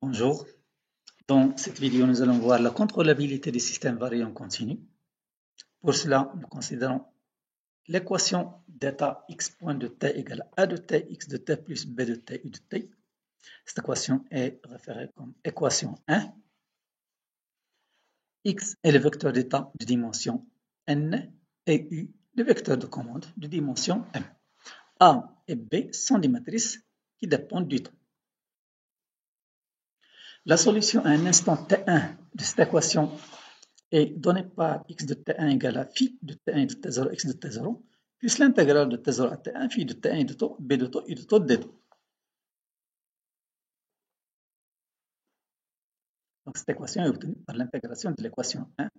Bonjour, dans cette vidéo nous allons voir la contrôlabilité des systèmes variés en continu. Pour cela, nous considérons l'équation d'état x point de t égale a de t, x de t plus b de t, u de t. Cette équation est référée comme équation 1. X est le vecteur d'état de dimension n et u le vecteur de commande de dimension m. A et b sont des matrices qui dépendent du temps. La solution à un instant t1 de cette équation est donnée par x de t1 égale à phi de t1 de t0, x de t0, plus l'intégrale de t0 à t1, phi de t1 de taux, b de taux, u de taux, d de taux. Donc cette équation est obtenue par l'intégration de l'équation 1.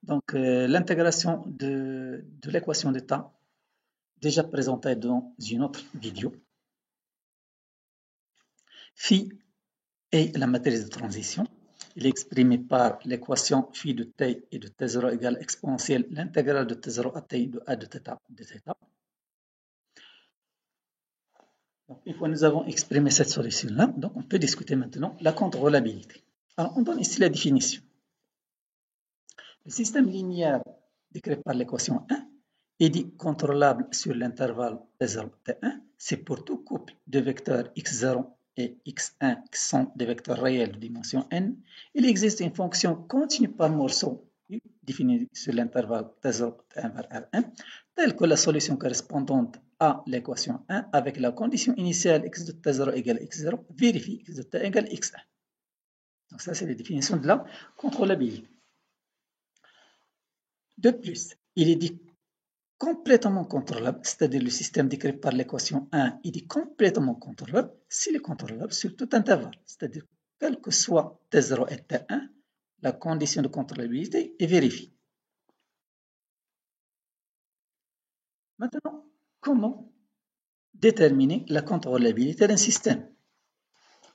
Donc l'intégration de l'équation d'état, déjà présentée dans une autre vidéo. Phi est la matrice de transition. Il est exprimé par l'équation phi de t et de t0 égale exponentielle l'intégrale de t0 à t de a de θ de θ. Donc, une fois nous avons exprimé cette solution-là, donc on peut discuter maintenant la contrôlabilité. Alors, on donne ici la définition. Le système linéaire décrit par l'équation 1 est dit contrôlable sur l'intervalle t0, t1. C'est pour tout couple de vecteurs x0 et x1 qui sont des vecteurs réels de dimension n. Il existe une fonction continue par morceau définie sur l'intervalle t0, t1 vers r1, telle que la solution correspondante à l'équation 1 avec la condition initiale x de t0 égale x0, vérifie x de t égale x1. Donc ça, c'est la définition de la contrôlabilité. De plus, il est dit complètement contrôlable, c'est-à-dire le système décrit par l'équation 1, il est complètement contrôlable s'il est contrôlable sur tout intervalle, c'est-à-dire quel que soit t0 et t1, la condition de contrôlabilité est vérifiée. Maintenant, comment déterminer la contrôlabilité d'un système?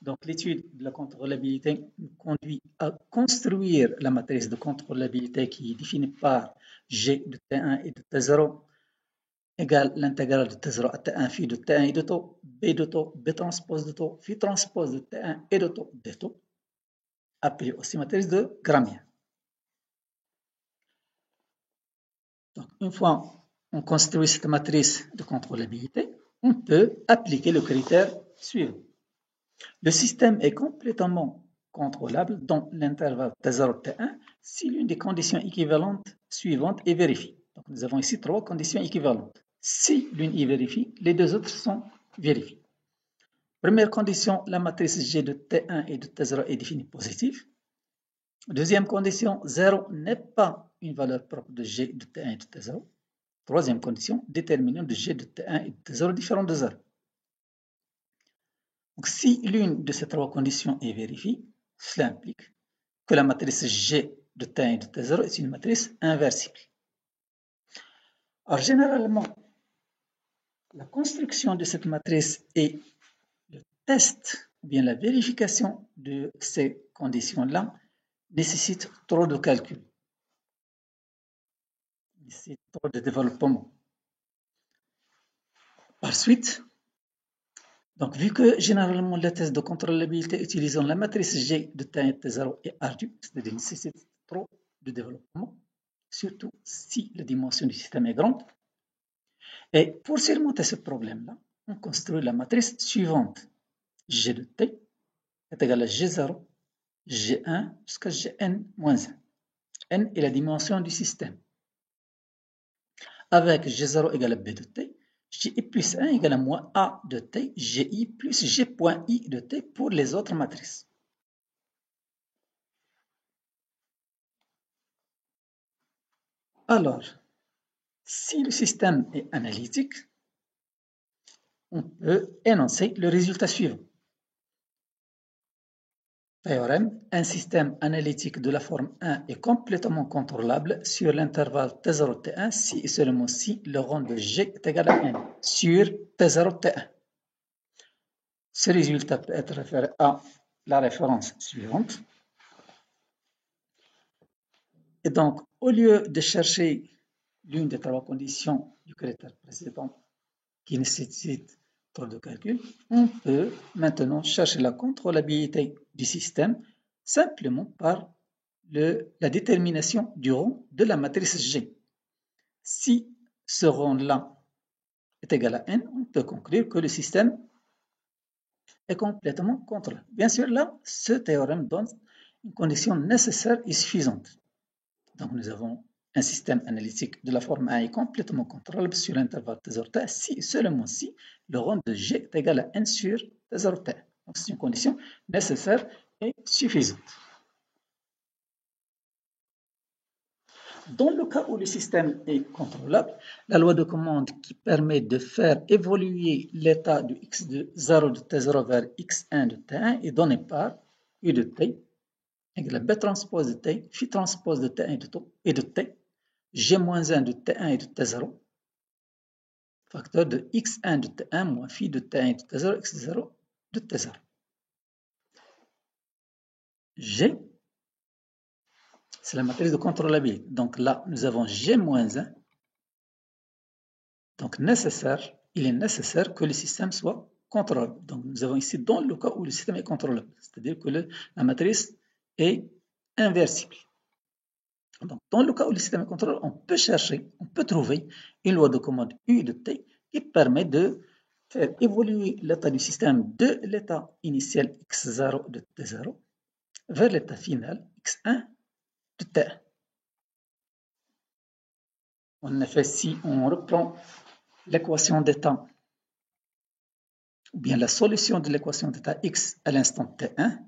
Donc, l'étude de la contrôlabilité nous conduit à construire la matrice de contrôlabilité qui est définie par G de T1 et de T0 égale l'intégrale de T0 à T1 phi de T1 et de taux, B transpose de taux, phi transpose de T1 et de taux, D taux, appelée aussi matrice de Gramian. Donc, une fois on construit cette matrice de contrôlabilité, on peut appliquer le critère suivant. Le système est complètement contrôlable dans l'intervalle T0-T1 si l'une des conditions équivalentes suivantes est vérifiée. Donc, nous avons ici trois conditions équivalentes. Si l'une est vérifiée, les deux autres sont vérifiées. Première condition, la matrice G de T1 et de T0 est définie positive. Deuxième condition, 0 n'est pas une valeur propre de G de T1 et de T0. Troisième condition, déterminant de G de T1 et de T0 différent de 0. Donc, si l'une de ces trois conditions est vérifiée, cela implique que la matrice G de T1 et de T0 est une matrice inversible. Alors, généralement, la construction de cette matrice et le test, ou bien la vérification de ces conditions-là, nécessite trop de calculs, nécessite trop de développement. Par suite, donc, vu que généralement le test de contrôlabilité utilisant la matrice G de T1 et T0 est ardu, c'est-à-dire nécessite trop de développement, surtout si la dimension du système est grande. Et pour surmonter ce problème-là, on construit la matrice suivante. G de T est égal à G0, G1 jusqu'à Gn-1. N est la dimension du système. Avec G0 égale à B de T, Gi plus 1 égale à moins A de T, Gi plus G.I de T pour les autres matrices. Alors, si le système est analytique, on peut énoncer le résultat suivant. Théorème, un système analytique de la forme 1 est complètement contrôlable sur l'intervalle T0-T1 si et seulement si le rang de G est égal à N sur T0-T1. Ce résultat peut être référé à la référence suivante. Et donc, au lieu de chercher l'une des trois conditions du critère précédent qui nécessite trop de calculs, on peut maintenant chercher la contrôlabilité du système simplement par la détermination du rang de la matrice G. Si ce rang-là est égal à n, on peut conclure que le système est complètement contrôlable. Bien sûr, là, ce théorème donne une condition nécessaire et suffisante. Donc, nous avons un système analytique de la forme A est complètement contrôlable sur l'intervalle T0T si, seulement si, le rang de G est égal à n sur T0T. Donc, c'est une condition nécessaire et suffisante. Dans le cas où le système est contrôlable, la loi de commande qui permet de faire évoluer l'état de x de 0 de t0 vers x1 de t1 est donnée par u de t égale b transpose de t, phi transpose de t1 et de t, g-1 de t1 et de t0, facteur de x1 de t1 moins phi de t1 et de t0, x0 de t0. G, c'est la matrice de contrôlabilité. Donc là, nous avons G-1. Donc il est nécessaire que le système soit contrôlable. Donc nous avons ici dans le cas où le système est contrôlable, c'est-à-dire que la matrice est inversible. Donc dans le cas où le système est contrôlable, on peut trouver une loi de commande U de T qui permet de faire évoluer l'état du système de l'état initial x0 de T0 vers l'état final x1 de T1. En effet, si on reprend l'équation d'état, ou bien la solution de l'équation d'état x à l'instant t1,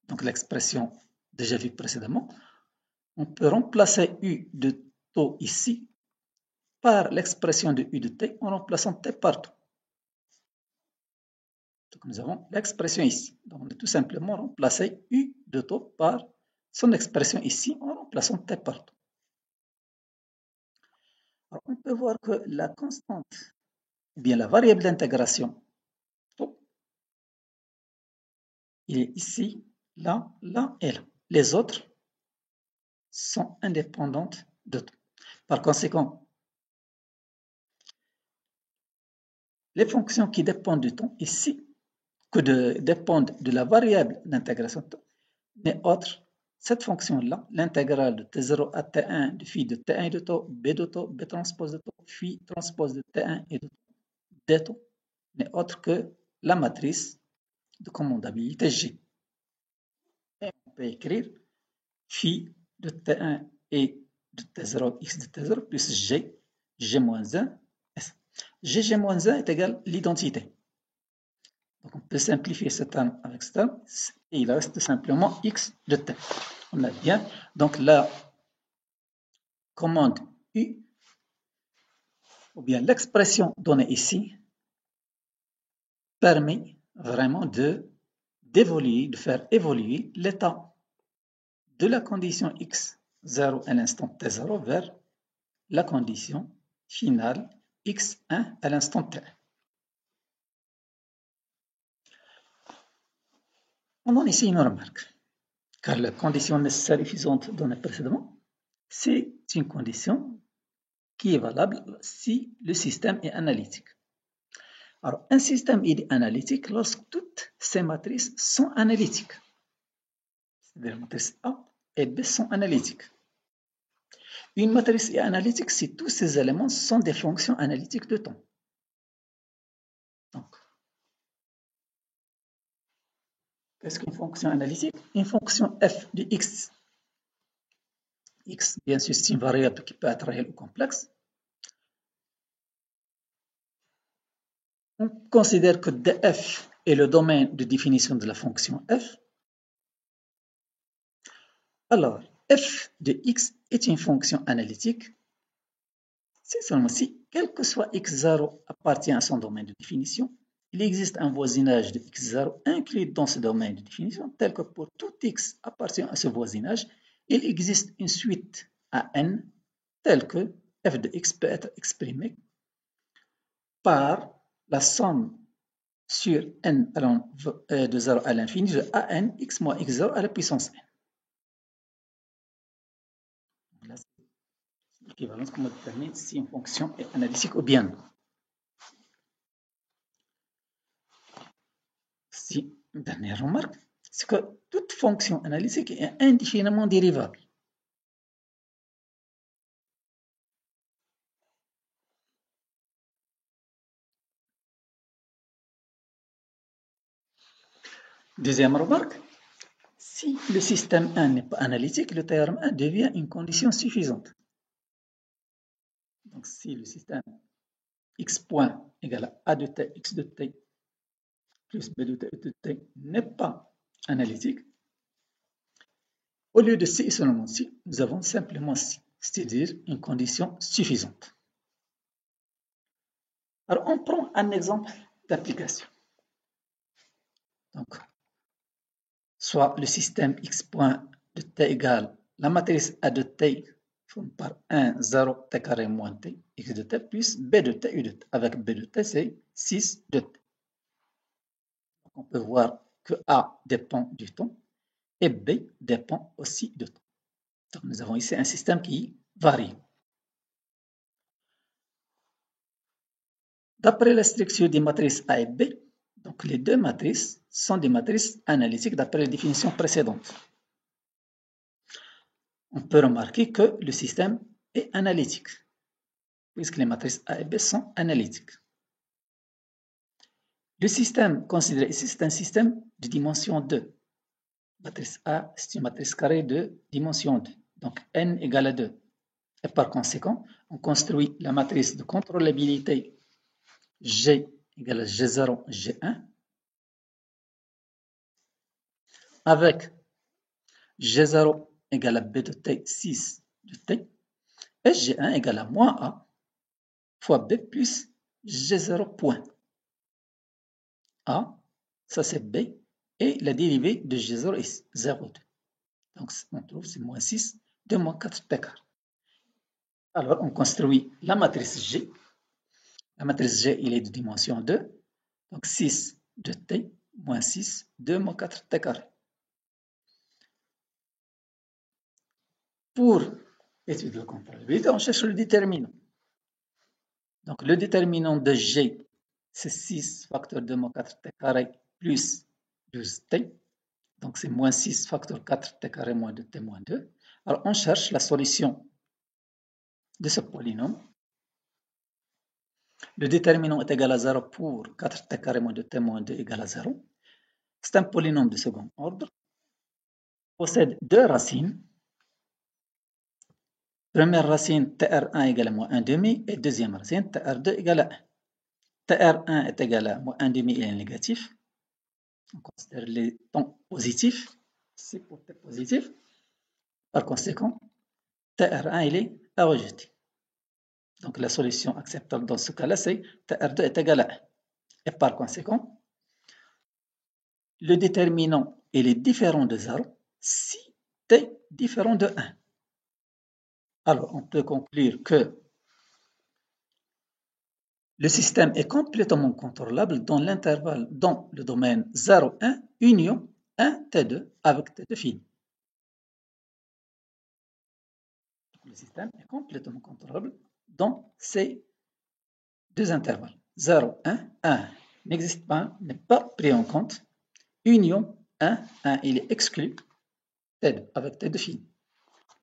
donc l'expression déjà vue précédemment, on peut remplacer u de taux ici par l'expression de u de t en remplaçant t partout. Donc nous avons l'expression ici. Donc on a tout simplement remplacé u de taux par son expression ici en remplaçant t partout. Alors on peut voir que la constante, ou bien la variable d'intégration, il est ici, là, là et là. Les autres sont indépendantes de tout. Par conséquent, les fonctions qui dépendent du temps ici, dépendent de la variable d'intégration de temps, mais autre, cette fonction-là, l'intégrale de T0 à T1 de phi de T1 et de taux, B transpose de taux, phi transpose de T1 et de taux, D taux, n'est autre que la matrice de commandabilité G. Et on peut écrire phi de T1 et de T0, x de T0 plus G, G-1, S. G-1 est égal à l'identité. Donc on peut simplifier ce terme avec ce terme, et il reste simplement x de t. On a bien, donc la commande U, ou bien l'expression donnée ici, permet vraiment de faire évoluer l'état de la condition x0 à l'instant t0 vers la condition finale x1 à l'instant t1. On donne ici une remarque, car la condition nécessaire et suffisante donnée précédemment, c'est une condition qui est valable si le système est analytique. Alors, un système est analytique lorsque toutes ces matrices sont analytiques. C'est-à-dire, la matrice A et B sont analytiques. Une matrice est analytique si tous ces éléments sont des fonctions analytiques de temps. Donc, qu'est-ce qu'une fonction analytique? Une fonction f de x. X, bien sûr, c'est une variable qui peut être réelle ou complexe. On considère que df est le domaine de définition de la fonction f. Alors, f de x est une fonction analytique si seulement si, quel que soit x0 appartient à son domaine de définition, il existe un voisinage de x0 inclus dans ce domaine de définition, tel que pour tout x appartient à ce voisinage, il existe une suite à n, telle que f de x peut être exprimée par la somme sur n allant de 0 à l'infini de an x moins x0 à la puissance n. L'équivalence qu'on détermine si une fonction est analytique ou bien non. Si, une dernière remarque, c'est que toute fonction analytique est indéfiniment dérivable. Deuxième remarque, si le système 1 n'est pas analytique, le théorème 1 devient une condition suffisante. Donc, si le système x point égale à a de t, x de t, plus b de t, e de t n'est pas analytique, au lieu de si et seulement si, nous avons simplement si, c'est-à-dire une condition suffisante. Alors, on prend un exemple d'application. Donc, soit le système x point de t égale la matrice A de t formée par 1, 0, t carré moins t, x de t plus b de t, u de t. Avec b de t, c'est 6 de t. Donc, on peut voir que A dépend du temps et B dépend aussi du temps. Donc, nous avons ici un système qui varie. D'après la structure des matrices A et B, donc les deux matrices sont des matrices analytiques d'après les définitions précédentes. On peut remarquer que le système est analytique, puisque les matrices A et B sont analytiques. Le système considéré ici, c'est un système de dimension 2. Matrice A, c'est une matrice carrée de dimension 2. Donc, n égale à 2. Et par conséquent, on construit la matrice de contrôlabilité G égale à G0, G1, avec G0 égale à B de T, 6 de T, et G1 égale à moins A fois B plus G0 point. A, ça c'est B, et la dérivée de G0 est 0,2. Donc on trouve c'est moins 6 de moins 4 T carré. Alors on construit la matrice G. La matrice G, il est de dimension 2, donc 6 de T moins 6, 2 moins 4 T carré. Pour étudier la contrôlabilité, on cherche le déterminant. Donc le déterminant de G, c'est 6 facteur 2 moins 4 T carré plus 12T. Donc c'est moins 6 facteur 4T carré moins 2T moins 2. Alors on cherche la solution de ce polynôme. Le déterminant est égal à 0 pour 4T carré moins 2T moins 2 égale à 0. C'est un polynôme de second ordre. Possède deux racines. Première racine, TR1 égale à moins 1 demi, et deuxième racine, TR2 égale à 1. TR1 est égal à moins 1 demi, il est négatif. On considère les temps positifs. C'est pour T positif. Par conséquent, TR1 il est à rejeter. Donc la solution acceptable dans ce cas-là, c'est TR2 est égal à 1. Et par conséquent, le déterminant il est différent de 0 si T est différent de 1. Alors, on peut conclure que le système est complètement contrôlable dans l'intervalle, dans le domaine 0, 1, union 1, T2 avec T2 fini. Le système est complètement contrôlable dans ces deux intervalles. 0, 1, 1 n'existe pas, n'est pas pris en compte. Union 1, 1, il est exclu. T2 avec T2 fini.